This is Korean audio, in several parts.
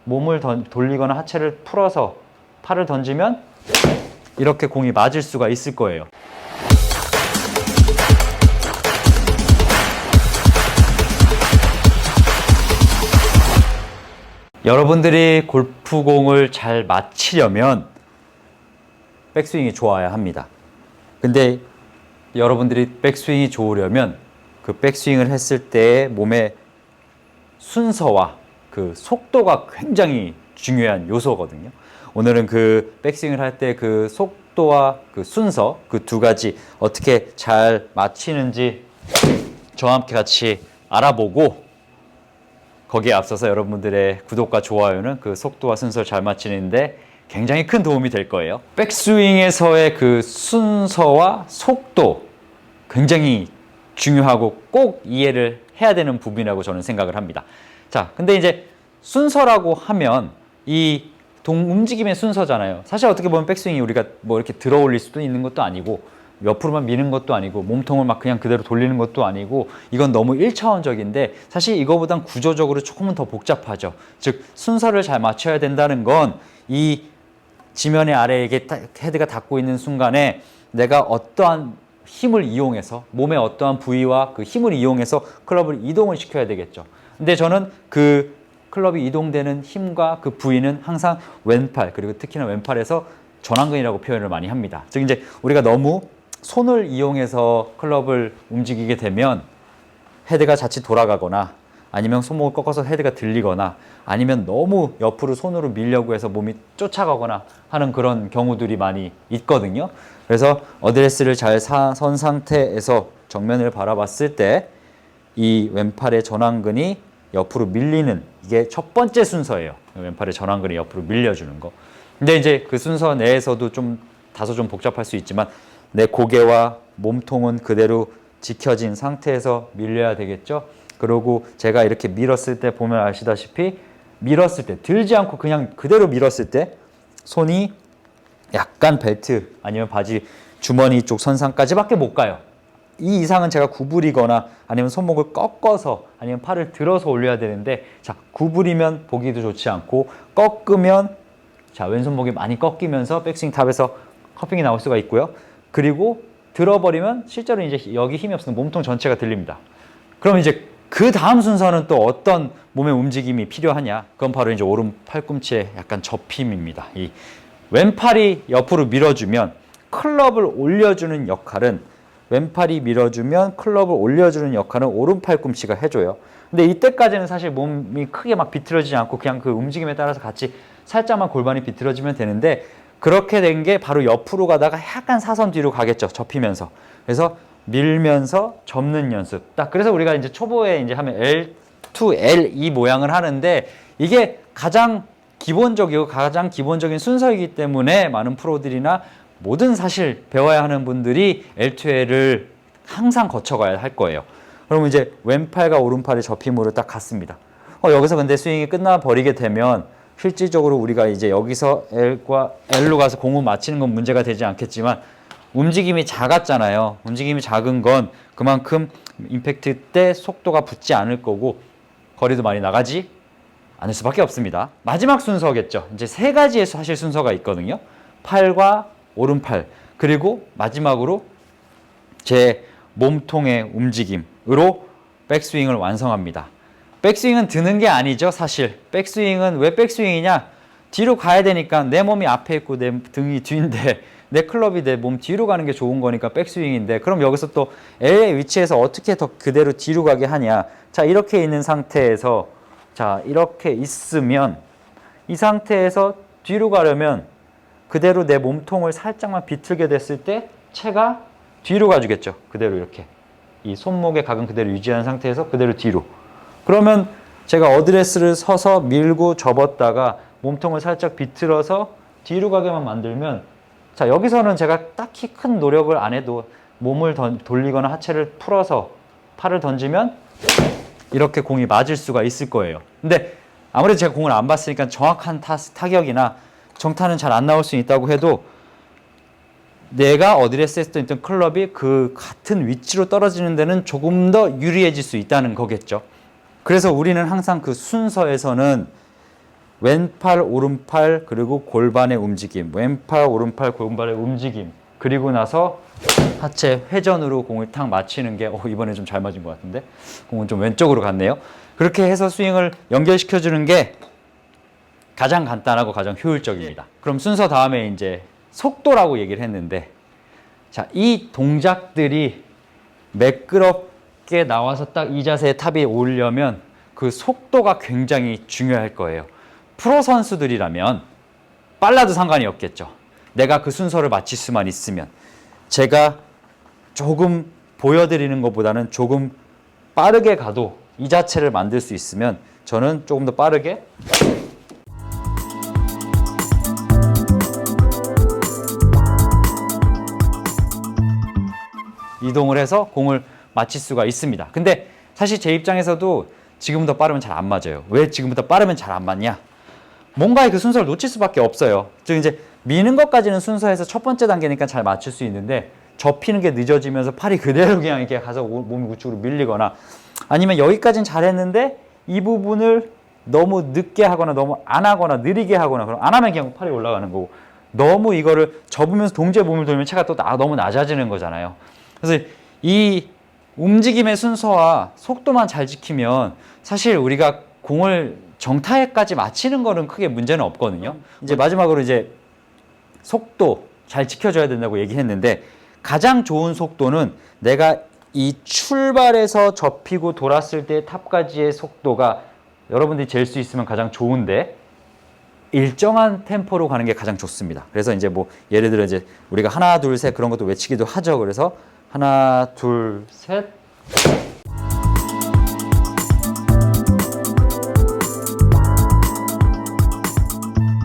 몸을 돌리거나 하체를 풀어서 팔을 던지면 이렇게 공이 맞을 수가 있을 거예요. 여러분들이 골프공을 잘 맞히려면 백스윙이 좋아야 합니다. 근데 여러분들이 백스윙이 좋으려면 그 백스윙을 했을 때의 몸의 순서와 그 속도가 굉장히 중요한 요소거든요. 오늘은 그 백스윙을 할 때 그 속도와 그 순서, 그 두 가지 어떻게 잘 맞히는지 저와 함께 같이 알아보고, 거기에 앞서서 여러분들의 구독과 좋아요는 그 속도와 순서를 잘 맞추는데 굉장히 큰 도움이 될 거예요. 백스윙에서의 그 순서와 속도 굉장히 중요하고 꼭 이해를 해야 되는 부분이라고 저는 생각을 합니다. 자, 근데 이제 순서라고 하면 이 움직임의 순서잖아요. 사실 어떻게 보면 백스윙이 우리가 뭐 이렇게 들어 올릴 수도 있는 것도 아니고 옆으로만 미는 것도 아니고 몸통을 막 그냥 그대로 돌리는 것도 아니고, 이건 너무 1차원적인데 사실 이거보단 구조적으로 조금은 더 복잡하죠. 즉 순서를 잘 맞춰야 된다는 건 이 지면의 아래에 헤드가 닿고 있는 순간에 내가 어떠한 힘을 이용해서 몸의 어떠한 부위와 그 힘을 이용해서 클럽을 이동을 시켜야 되겠죠. 근데 저는 그 클럽이 이동되는 힘과 그 부위는 항상 왼팔, 그리고 특히나 왼팔에서 전완근이라고 표현을 많이 합니다. 즉 이제 우리가 너무 손을 이용해서 클럽을 움직이게 되면 헤드가 자칫 돌아가거나, 아니면 손목을 꺾어서 헤드가 들리거나, 아니면 너무 옆으로 손으로 밀려고 해서 몸이 쫓아가거나 하는 그런 경우들이 많이 있거든요. 그래서 어드레스를 잘 선 상태에서 정면을 바라봤을 때 이 왼팔의 전완근이 옆으로 밀리는, 이게 첫 번째 순서예요. 왼팔의 전완근이 옆으로 밀려주는 거. 근데 이제 그 순서 내에서도 다소 좀 복잡할 수 있지만 내 고개와 몸통은 그대로 지켜진 상태에서 밀려야 되겠죠. 그리고 제가 이렇게 밀었을 때 보면 아시다시피, 밀었을 때 들지 않고 그냥 그대로 밀었을 때 손이 약간 벨트 아니면 바지 주머니 쪽 선상까지밖에 못 가요. 이 이상은 제가 구부리거나 아니면 손목을 꺾어서 아니면 팔을 들어서 올려야 되는데, 자, 구부리면 보기도 좋지 않고, 꺾으면 자, 왼손목이 많이 꺾이면서 백스윙 탑에서 커핑이 나올 수가 있고요. 그리고 들어버리면 실제로 이제 여기 힘이 없으면 몸통 전체가 들립니다. 그럼 이제 그 다음 순서는 또 어떤 몸의 움직임이 필요하냐? 그건 바로 이제 오른 팔꿈치의 약간 접힘입니다. 이 왼팔이 옆으로 밀어주면 클럽을 올려주는 역할은, 왼팔이 밀어주면 클럽을 올려주는 역할은 오른 팔꿈치가 해줘요. 근데 이때까지는 사실 몸이 크게 막 비틀어지지 않고 그냥 그 움직임에 따라서 같이 살짝만 골반이 비틀어지면 되는데, 그렇게 된 게 바로 옆으로 가다가 약간 사선 뒤로 가겠죠. 접히면서. 그래서 밀면서 접는 연습. 딱 그래서 우리가 이제 초보에 이제 하면 L2, L2 모양을 하는데, 이게 가장 기본적이고 가장 기본적인 순서이기 때문에 많은 프로들이나 모든 사실 배워야 하는 분들이 L2L을 항상 거쳐가야 할 거예요. 그러면 이제 왼팔과 오른팔의 접힘으로 딱 갔습니다. 여기서 근데 스윙이 끝나버리게 되면 실질적으로 우리가 이제 여기서 L로 가서 공을 맞히는 건 문제가 되지 않겠지만, 움직임이 작았잖아요. 움직임이 작은 건 그만큼 임팩트 때 속도가 붙지 않을 거고 거리도 많이 나가지 않을 수밖에 없습니다. 마지막 순서겠죠. 이제 세 가지의 사실 순서가 있거든요. 팔과 오른팔, 그리고 마지막으로 제 몸통의 움직임으로 백스윙을 완성합니다. 백스윙은 드는 게 아니죠. 사실 백스윙은 왜 백스윙이냐, 뒤로 가야 되니까. 내 몸이 앞에 있고 내 등이 뒤인데 내 클럽이 내 몸 뒤로 가는 게 좋은 거니까 백스윙인데, 그럼 여기서 또 L의 위치에서 어떻게 더 그대로 뒤로 가게 하냐. 자, 이렇게 있는 상태에서, 자, 이렇게 있으면 이 상태에서 뒤로 가려면 그대로 내 몸통을 살짝만 비틀게 됐을 때 채가 뒤로 가주겠죠. 그대로 이렇게 이 손목의 각은 그대로 유지한 상태에서 그대로 뒤로. 그러면 제가 어드레스를 서서 밀고 접었다가 몸통을 살짝 비틀어서 뒤로 가게만 만들면, 자, 여기서는 제가 딱히 큰 노력을 안 해도 몸을 돌리거나 하체를 풀어서 팔을 던지면 이렇게 공이 맞을 수가 있을 거예요. 근데 아무래도 제가 공을 안 봤으니까 정확한 타격이나 정타는 잘 안 나올 수 있다고 해도, 내가 어드레스 했던 클럽이 그 같은 위치로 떨어지는 데는 조금 더 유리해질 수 있다는 거겠죠. 그래서 우리는 항상 그 순서에서는 왼팔, 오른팔, 그리고 골반의 움직임, 왼팔, 오른팔, 골반의 움직임, 그리고 나서 하체 회전으로 공을 탁 맞히는 게 이번에 좀 잘 맞은 것 같은데 공은 좀 왼쪽으로 갔네요. 그렇게 해서 스윙을 연결시켜주는 게 가장 간단하고 가장 효율적입니다. 그럼 순서 다음에 이제 속도라고 얘기를 했는데, 자, 이 동작들이 매끄럽게 나와서 딱 이 자세에 탑이 오려면 그 속도가 굉장히 중요할 거예요. 프로 선수들이라면 빨라도 상관이 없겠죠. 내가 그 순서를 맞출 수만 있으면. 제가 조금 보여드리는 것보다는 조금 빠르게 가도 이 자체를 만들 수 있으면 저는 조금 더 빠르게 이동을 해서 공을 맞힐 수가 있습니다. 근데 사실 제 입장에서도 지금보다 빠르면 잘 안 맞아요. 왜 지금보다 빠르면 잘 안 맞냐? 뭔가의 그 순서를 놓칠 수밖에 없어요. 즉 이제 미는 것까지는 순서에서 첫 번째 단계니까 잘 맞출 수 있는데 접히는 게 늦어지면서 팔이 그대로 그냥 이렇게 가서 몸이 우측으로 밀리거나 아니면 여기까지는 잘했는데 이 부분을 너무 늦게 하거나 너무 안 하거나 느리게 하거나 그럼 안 하면 그냥 팔이 올라가는 거고 너무 이거를 접으면서 동시에 몸을 돌면 체가 또 너무 낮아지는 거잖아요. 그래서 이 움직임의 순서와 속도만 잘 지키면 사실 우리가 공을 정타에까지 맞히는 거는 크게 문제는 없거든요. 이제 마지막으로 이제 속도 잘 지켜줘야 된다고 얘기했는데 가장 좋은 속도는 내가 이 출발에서 접히고 돌았을 때 탑까지의 속도가 여러분들이 잴 수 있으면 가장 좋은데 일정한 템포로 가는 게 가장 좋습니다. 그래서 이제 뭐 예를 들어 이제 우리가 하나, 둘, 셋 그런 것도 외치기도 하죠. 그래서 하나, 둘, 셋.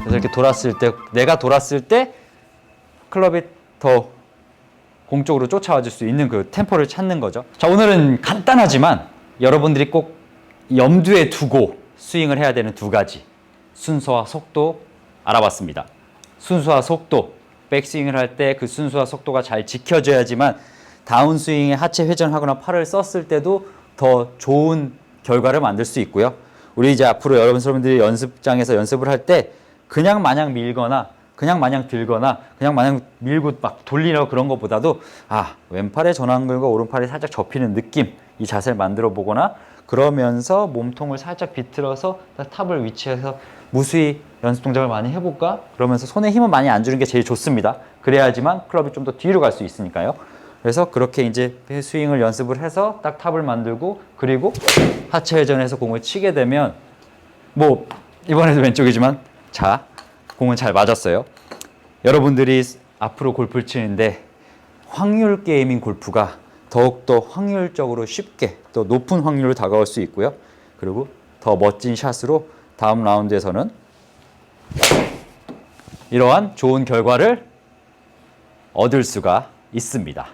그래서 이렇게 돌았을 때, 내가 돌았을 때 클럽이 더 공 쪽으로 쫓아와 줄 수 있는 그 템포를 찾는 거죠. 자, 오늘은 간단하지만 여러분들이 꼭 염두에 두고 스윙을 해야 되는 두 가지 순서와 속도 알아봤습니다. 순서와 속도, 백스윙을 할 때 그 순서와 속도가 잘 지켜져야지만 다운스윙에 하체 회전하거나 팔을 썼을 때도 더 좋은 결과를 만들 수 있고요. 우리 이제 앞으로 여러분들이 연습장에서 연습을 할 때 그냥 마냥 밀거나 그냥 마냥 들거나 그냥 마냥 밀고 막 돌리려 그런 것보다도 왼팔의 전완근과 오른팔이 살짝 접히는 느낌 이 자세를 만들어 보거나 그러면서 몸통을 살짝 비틀어서 탑을 위치해서 무수히 연습 동작을 많이 해볼까? 그러면서 손에 힘은 많이 안 주는 게 제일 좋습니다. 그래야지만 클럽이 좀 더 뒤로 갈 수 있으니까요. 그래서 그렇게 이제 스윙을 연습을 해서 딱 탑을 만들고 그리고 하체 회전해서 공을 치게 되면 뭐 이번에도 왼쪽이지만 자 공은 잘 맞았어요. 여러분들이 앞으로 골프를 치는데 확률 게임인 골프가 더욱더 확률적으로 쉽게 더 높은 확률로 다가올 수 있고요. 그리고 더 멋진 샷으로 다음 라운드에서는 이러한 좋은 결과를 얻을 수가 있습니다.